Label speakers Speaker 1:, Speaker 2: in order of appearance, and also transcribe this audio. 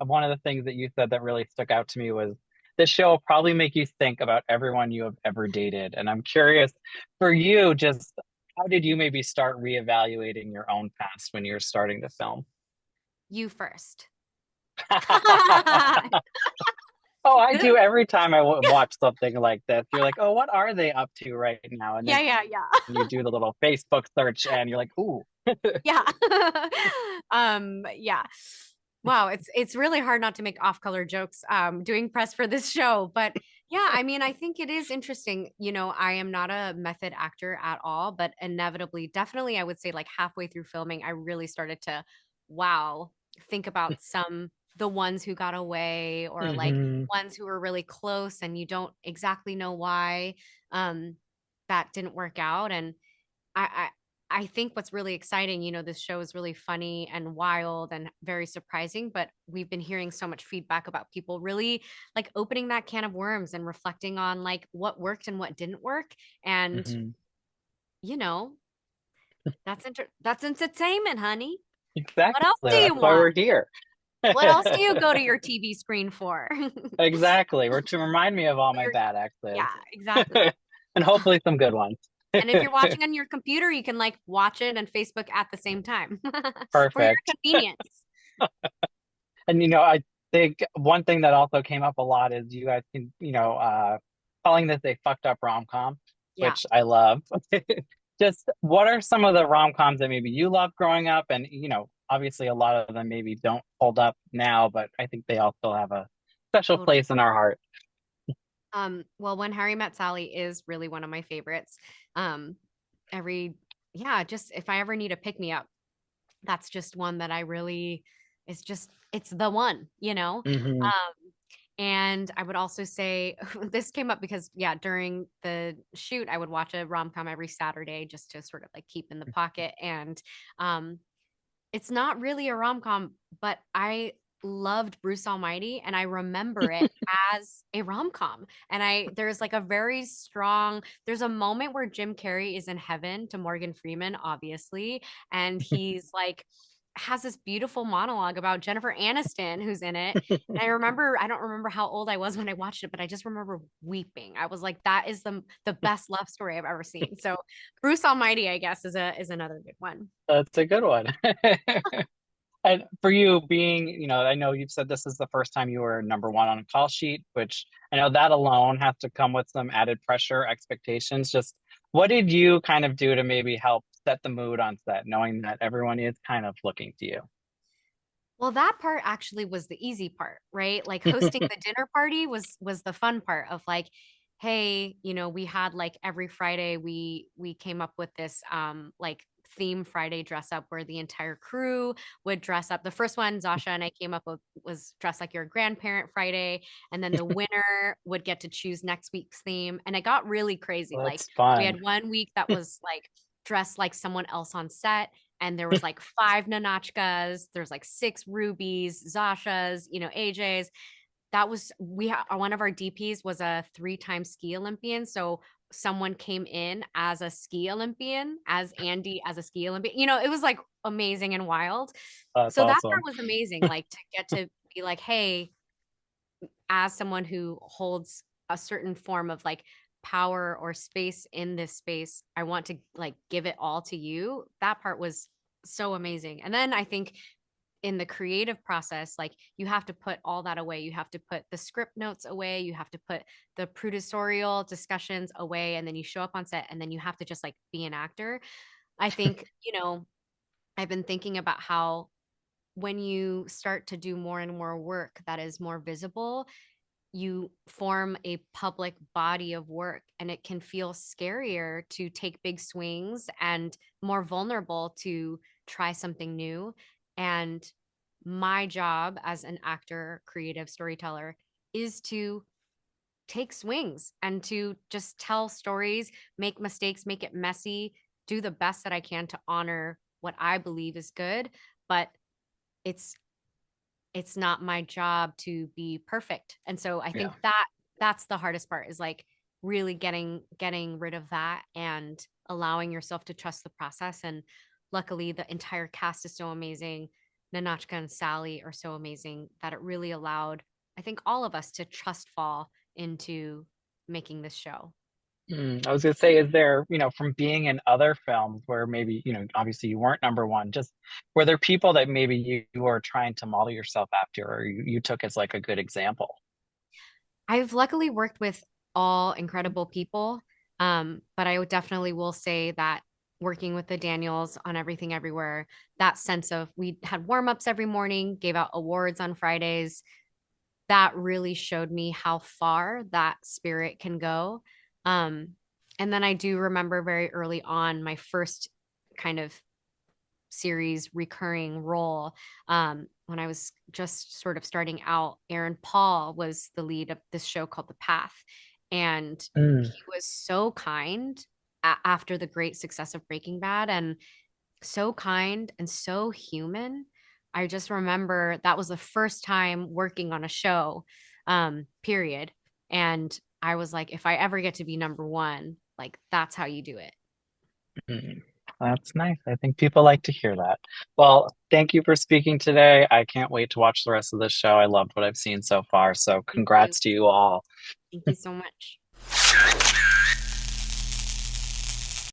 Speaker 1: one of the things that you said that really stuck out to me was this show will probably make you think about everyone you have ever dated. And I'm curious for you, just how did you maybe start reevaluating your own past when you were starting to film?
Speaker 2: You first.
Speaker 1: Oh, I do every time I watch something like this. You're like, oh, what are they up to right now? And then
Speaker 2: Yeah, yeah, yeah.
Speaker 1: you do the little Facebook search and you're like, ooh.
Speaker 2: Yeah. Yeah. Wow, it's really hard not to make off-color jokes doing press for this show, but yeah, I mean, I think it is interesting. I am not a method actor at all, but inevitably, definitely I would say like halfway through filming, I really started to wow, think about the ones who got away or like
Speaker 1: Hmm.
Speaker 2: ones who were really close and you don't exactly know why um that didn't work out. And I I think what's really exciting, this show is really funny and wild and very surprising, but we've been hearing so much feedback about people really like opening that can of worms and reflecting on like what worked and what didn't work. And,
Speaker 1: Hmm.
Speaker 2: you know, that's entertainment, honey. What
Speaker 1: Exactly.
Speaker 2: else do
Speaker 1: That's
Speaker 2: you
Speaker 1: why we're
Speaker 2: want?
Speaker 1: here.
Speaker 2: What else do you go to your TV screen for?
Speaker 1: Exactly. Or to remind me of all my
Speaker 2: Your-
Speaker 1: bad exes.
Speaker 2: yeah, exactly.
Speaker 1: And hopefully some good ones.
Speaker 2: And if you're watching on your computer, you can like watch it and Facebook at the same time for your
Speaker 1: Perfect.
Speaker 2: convenience.
Speaker 1: And I think one thing that also came up a lot is you guys can, calling this a fucked up rom-com,
Speaker 2: Yeah.
Speaker 1: which I love. Just what are some of the rom-coms that maybe you loved growing up? And, obviously a lot of them maybe don't hold up now, but I think they all still have a special
Speaker 2: Totally.
Speaker 1: place in our heart.
Speaker 2: Well, When Harry Met Sally is really one of my favorites. Um, every, yeah, just if I ever need a pick me up, that's just one that I really, it's the one.
Speaker 1: Hmm.
Speaker 2: And I would also say this came up because, yeah, during the shoot, I would watch a rom com every Saturday just to sort of like keep in the pocket. And um, it's not really a rom-com, but I loved Bruce Almighty and I remember it as a rom-com. And there's like a very strong, there's a moment where Jim Carrey is in heaven to Morgan Freeman, obviously, and he's like has this beautiful monologue about Jennifer Aniston who's in it. And I don't remember how old I was when I watched it, but I just remember weeping. I was like, that is the best love story I've ever seen. So Bruce Almighty, I guess, is another good one.
Speaker 1: That's a good one. And for you being, I know you've said this is the first time you were number one on a call sheet, which I know that alone has to come with some added pressure, expectations. Just what did you kind of do to maybe help set the mood on set, knowing that everyone is kind of looking to you?
Speaker 2: Well, that part actually was the easy part, right? Like hosting the dinner party was the fun part of like, hey, we had like every Friday we came up with this like theme Friday dress up where the entire crew would dress up. The first one Zasha and I came up with was dress like your grandparent Friday, and then the winner would get to choose next week's theme. And it got really crazy.
Speaker 1: Well,
Speaker 2: Like
Speaker 1: that's
Speaker 2: we
Speaker 1: fun.
Speaker 2: had one week that was like dressed like someone else on set, and there was like five Nanachkas, there's like six Rubies, Zashas, AJs. That was one of our DPs was a three-time ski Olympian, so someone came in as a ski Olympian, as Andy as a ski Olympian. It was like amazing and wild.
Speaker 1: That's
Speaker 2: So that part
Speaker 1: awesome.
Speaker 2: was amazing, like to get to be like, hey, as someone who holds a certain form of like power or space in this space, I want to like give it all to you. That part was so amazing. And then I think in the creative process, like you have to put all that away. You have to put the script notes away. You have to put the producerial discussions away. And then you show up on set and then you have to just like be an actor. I think, I've been thinking about how when you start to do more and more work that is more visible, you form a public body of work and it can feel scarier to take big swings and more vulnerable to try something new. And my job as an actor, creative storyteller is to take swings and to just tell stories, make mistakes, make it messy, do the best that I can to honor what I believe is good. But it's it's not my job to be perfect. And so I
Speaker 1: Yeah.
Speaker 2: think that's the hardest part is like really getting rid of that and allowing yourself to trust the process. And luckily the entire cast is so amazing. Ninotchka and Sally are so amazing that it really allowed, I think, all of us to trust fall into making this show.
Speaker 1: I was gonna say, is there, from being in other films where maybe, obviously you weren't number one, just were there people that maybe you were trying to model yourself after, or you took as like a good example?
Speaker 2: I've luckily worked with all incredible people, but I would definitely will say that working with the Daniels on Everything Everywhere, that sense of we had warm-ups every morning, gave out awards on Fridays, that really showed me how far that spirit can go. Um, and then I do remember very early on my first kind of series recurring role. When I was just sort of starting out, Aaron Paul was the lead of this show called The Path. And
Speaker 1: Mm,
Speaker 2: he was so kind after the great success of Breaking Bad and so kind and so human. I just remember that was the first time working on a show, period. And I was like, if I ever get to be number one, like that's how you do it.
Speaker 1: mm. That's nice. I think people like to hear that. Well, thank you for speaking today. I can't wait to watch the rest of this show. I loved what I've seen so far. So
Speaker 2: Thank you.
Speaker 1: congrats to you all.
Speaker 2: Thank you so much.